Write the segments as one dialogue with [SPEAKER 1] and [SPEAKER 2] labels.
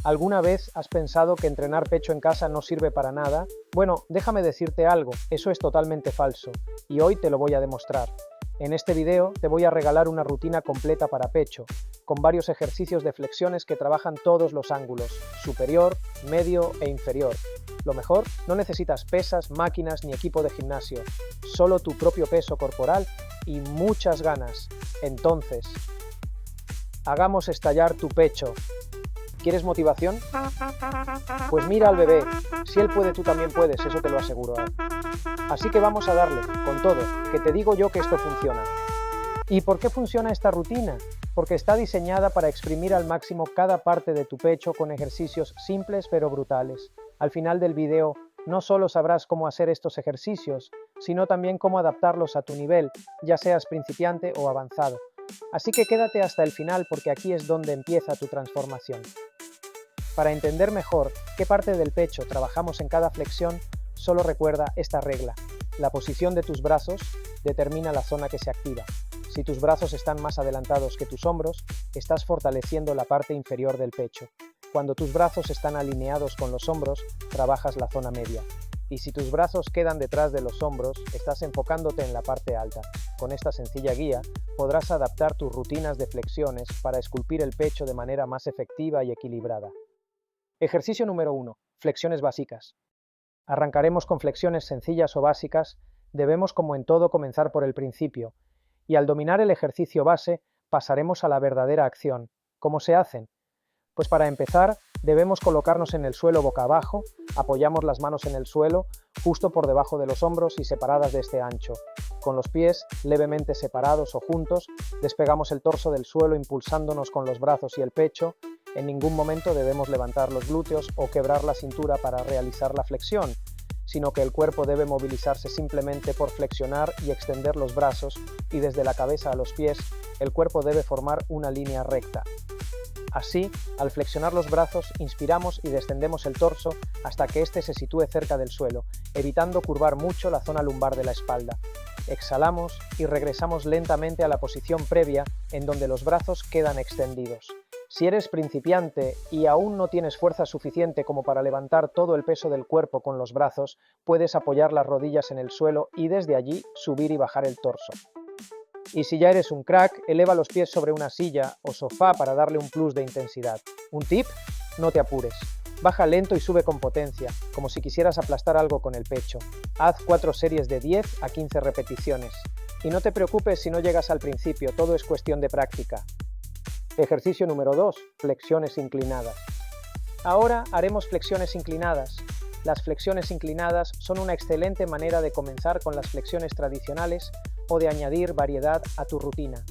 [SPEAKER 1] ¿Alguna vez has pensado que entrenar pecho en casa no sirve para nada? Bueno, déjame decirte algo, eso es totalmente falso, y hoy te lo voy a demostrar. En este video te voy a regalar una rutina completa para pecho, con varios ejercicios de flexiones que trabajan todos los ángulos, superior, medio e inferior. Lo mejor, no necesitas pesas, máquinas ni equipo de gimnasio, solo tu propio peso corporal y muchas ganas. Entonces, hagamos estallar tu pecho. ¿Quieres motivación? Pues mira al bebé, si él puede tú también puedes, eso te lo aseguro. Así que vamos a darle, con todo, que te digo yo que esto funciona. ¿Y por qué funciona esta rutina? Porque está diseñada para exprimir al máximo cada parte de tu pecho con ejercicios simples pero brutales. Al final del video, no solo sabrás cómo hacer estos ejercicios, sino también cómo adaptarlos a tu nivel, ya seas principiante o avanzado. Así que quédate hasta el final porque aquí es donde empieza tu transformación. Para entender mejor qué parte del pecho trabajamos en cada flexión, solo recuerda esta regla. La posición de tus brazos determina la zona que se activa. Si tus brazos están más adelantados que tus hombros, estás fortaleciendo la parte inferior del pecho. Cuando tus brazos están alineados con los hombros, trabajas la zona media. Y si tus brazos quedan detrás de los hombros, estás enfocándote en la parte alta. Con esta sencilla guía, podrás adaptar tus rutinas de flexiones para esculpir el pecho de manera más efectiva y equilibrada. Ejercicio número 1. Flexiones básicas. Arrancaremos con flexiones sencillas o básicas. Debemos, como en todo, comenzar por el principio. Y al dominar el ejercicio base, pasaremos a la verdadera acción. ¿Cómo se hacen? Pues para empezar, debemos colocarnos en el suelo boca abajo, apoyamos las manos en el suelo, justo por debajo de los hombros y separadas de este ancho. Con los pies levemente separados o juntos, despegamos el torso del suelo impulsándonos con los brazos y el pecho. En ningún momento debemos levantar los glúteos o quebrar la cintura para realizar la flexión, sino que el cuerpo debe movilizarse simplemente por flexionar y extender los brazos, y desde la cabeza a los pies, el cuerpo debe formar una línea recta. Así, al flexionar los brazos, inspiramos y descendemos el torso hasta que éste se sitúe cerca del suelo, evitando curvar mucho la zona lumbar de la espalda. Exhalamos y regresamos lentamente a la posición previa, en donde los brazos quedan extendidos. Si eres principiante y aún no tienes fuerza suficiente como para levantar todo el peso del cuerpo con los brazos, puedes apoyar las rodillas en el suelo y desde allí subir y bajar el torso. Y si ya eres un crack, eleva los pies sobre una silla o sofá para darle un plus de intensidad. Un tip: no te apures. Baja lento y sube con potencia, como si quisieras aplastar algo con el pecho. Haz 4 series de 10 a 15 repeticiones. Y no te preocupes si no llegas al principio, todo es cuestión de práctica. Ejercicio número 2. Flexiones inclinadas. Ahora haremos flexiones inclinadas. Las flexiones inclinadas son una excelente manera de comenzar con las flexiones tradicionales o de añadir variedad a tu rutina.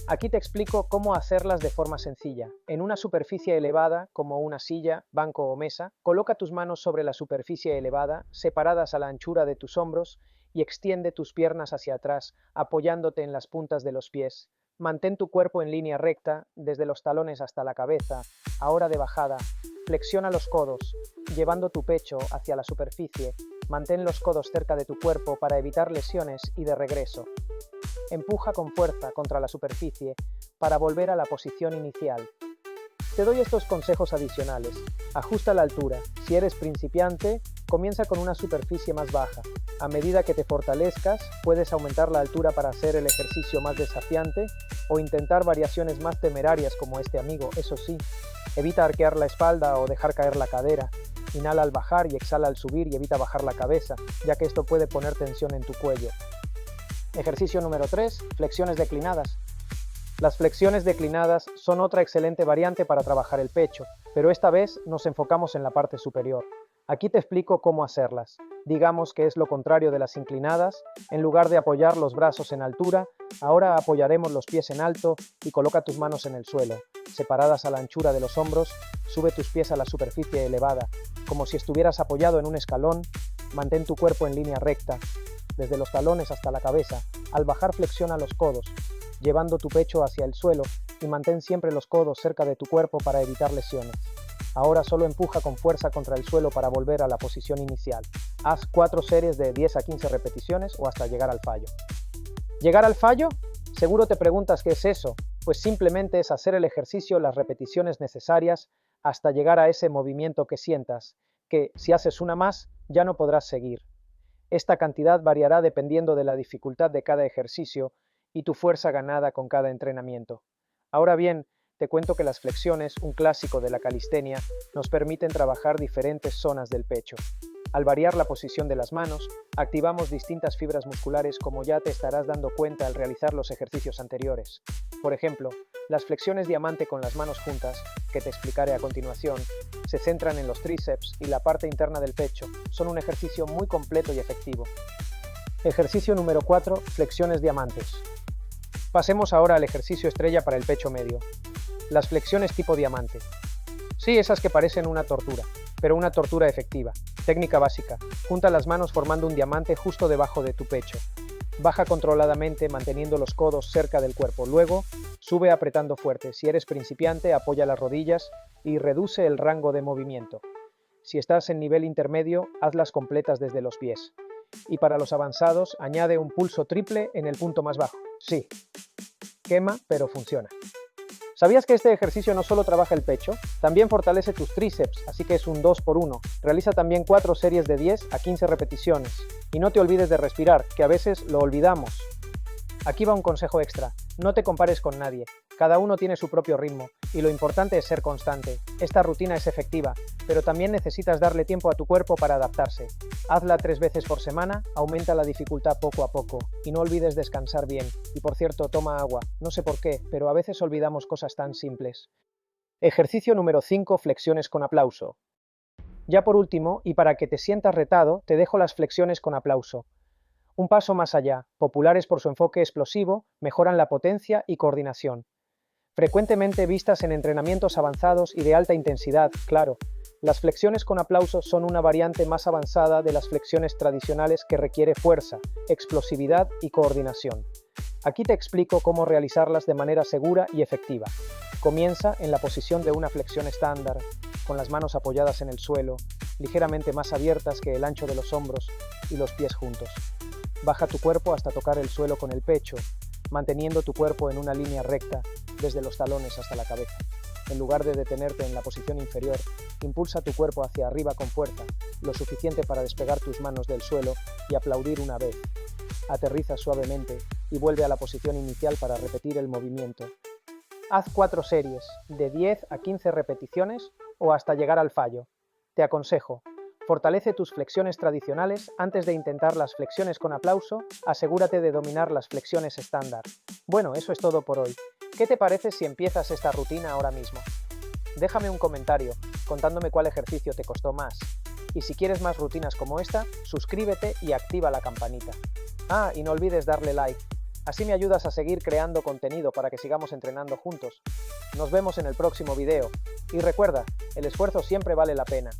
[SPEAKER 1] Aquí te explico cómo hacerlas de forma sencilla. En una superficie elevada, como una silla, banco o mesa, coloca tus manos sobre la superficie elevada, separadas a la anchura de tus hombros, y extiende tus piernas hacia atrás, apoyándote en las puntas de los pies. Mantén tu cuerpo en línea recta, desde los talones hasta la cabeza. Ahora de bajada, flexiona los codos, llevando tu pecho hacia la superficie. Mantén los codos cerca de tu cuerpo para evitar lesiones y de regreso. Empuja con fuerza contra la superficie para volver a la posición inicial. Te doy estos consejos adicionales. Ajusta la altura. Si eres principiante, comienza con una superficie más baja. A medida que te fortalezcas, puedes aumentar la altura para hacer el ejercicio más desafiante o intentar variaciones más temerarias como este amigo. Eso sí, evita arquear la espalda o dejar caer la cadera. Inhala al bajar y exhala al subir y evita bajar la cabeza, ya que esto puede poner tensión en tu cuello. Ejercicio número 3. Flexiones declinadas. Las flexiones declinadas son otra excelente variante para trabajar el pecho, pero esta vez nos enfocamos en la parte superior. Aquí te explico cómo hacerlas. Digamos que es lo contrario de las inclinadas. En lugar de apoyar los brazos en altura, ahora apoyaremos los pies en alto y coloca tus manos en el suelo. Separadas a la anchura de los hombros, sube tus pies a la superficie elevada. Como si estuvieras apoyado en un escalón, mantén tu cuerpo en línea recta, desde los talones hasta la cabeza. Al bajar, flexiona los codos, llevando tu pecho hacia el suelo, y mantén siempre los codos cerca de tu cuerpo para evitar lesiones. Ahora solo empuja con fuerza contra el suelo para volver a la posición inicial. Haz 4 series de 10 a 15 repeticiones o hasta llegar al fallo. ¿Llegar al fallo? Seguro te preguntas qué es eso. Pues simplemente es hacer el ejercicio las repeticiones necesarias hasta llegar a ese movimiento que sientas, que si haces una más, ya no podrás seguir. Esta cantidad variará dependiendo de la dificultad de cada ejercicio y tu fuerza ganada con cada entrenamiento. Ahora bien, te cuento que las flexiones, un clásico de la calistenia, nos permiten trabajar diferentes zonas del pecho. Al variar la posición de las manos, activamos distintas fibras musculares como ya te estarás dando cuenta al realizar los ejercicios anteriores. Por ejemplo, las flexiones diamante con las manos juntas, que te explicaré a continuación, se centran en los tríceps y la parte interna del pecho. Son un ejercicio muy completo y efectivo. Ejercicio número 4. Flexiones diamantes. Pasemos ahora al ejercicio estrella para el pecho medio. Las flexiones tipo diamante. Sí, esas que parecen una tortura, pero una tortura efectiva. Técnica básica. Junta las manos formando un diamante justo debajo de tu pecho. Baja controladamente manteniendo los codos cerca del cuerpo. Luego, sube apretando fuerte. Si eres principiante, apoya las rodillas y reduce el rango de movimiento. Si estás en nivel intermedio, hazlas completas desde los pies. Y para los avanzados, añade un pulso triple en el punto más bajo. Sí, quema, pero funciona. ¿Sabías que este ejercicio no solo trabaja el pecho? También fortalece tus tríceps, así que es un 2x1. Realiza también 4 series de 10 a 15 repeticiones. Y no te olvides de respirar, que a veces lo olvidamos. Aquí va un consejo extra. No te compares con nadie. Cada uno tiene su propio ritmo, y lo importante es ser constante. Esta rutina es efectiva, pero también necesitas darle tiempo a tu cuerpo para adaptarse. Hazla 3 veces por semana, aumenta la dificultad poco a poco, y no olvides descansar bien. Y por cierto, toma agua. No sé por qué, pero a veces olvidamos cosas tan simples. Ejercicio número 5. Flexiones con aplauso. Ya por último, y para que te sientas retado, te dejo las flexiones con aplauso. Un paso más allá, populares por su enfoque explosivo, mejoran la potencia y coordinación. Frecuentemente vistas en entrenamientos avanzados y de alta intensidad, claro. Las flexiones con aplauso son una variante más avanzada de las flexiones tradicionales que requiere fuerza, explosividad y coordinación. Aquí te explico cómo realizarlas de manera segura y efectiva. Comienza en la posición de una flexión estándar, con las manos apoyadas en el suelo, ligeramente más abiertas que el ancho de los hombros y los pies juntos. Baja tu cuerpo hasta tocar el suelo con el pecho, manteniendo tu cuerpo en una línea recta desde los talones hasta la cabeza. En lugar de detenerte en la posición inferior, impulsa tu cuerpo hacia arriba con fuerza, lo suficiente para despegar tus manos del suelo y aplaudir una vez. Aterriza suavemente y vuelve a la posición inicial para repetir el movimiento. Haz 4 series, de 10 a 15 repeticiones o hasta llegar al fallo. Te aconsejo, fortalece tus flexiones tradicionales antes de intentar las flexiones con aplauso, asegúrate de dominar las flexiones estándar. Bueno, eso es todo por hoy. ¿Qué te parece si empiezas esta rutina ahora mismo? Déjame un comentario contándome cuál ejercicio te costó más. Y si quieres más rutinas como esta, suscríbete y activa la campanita. Ah, y no olvides darle like. Así me ayudas a seguir creando contenido para que sigamos entrenando juntos. Nos vemos en el próximo video. Y recuerda, el esfuerzo siempre vale la pena.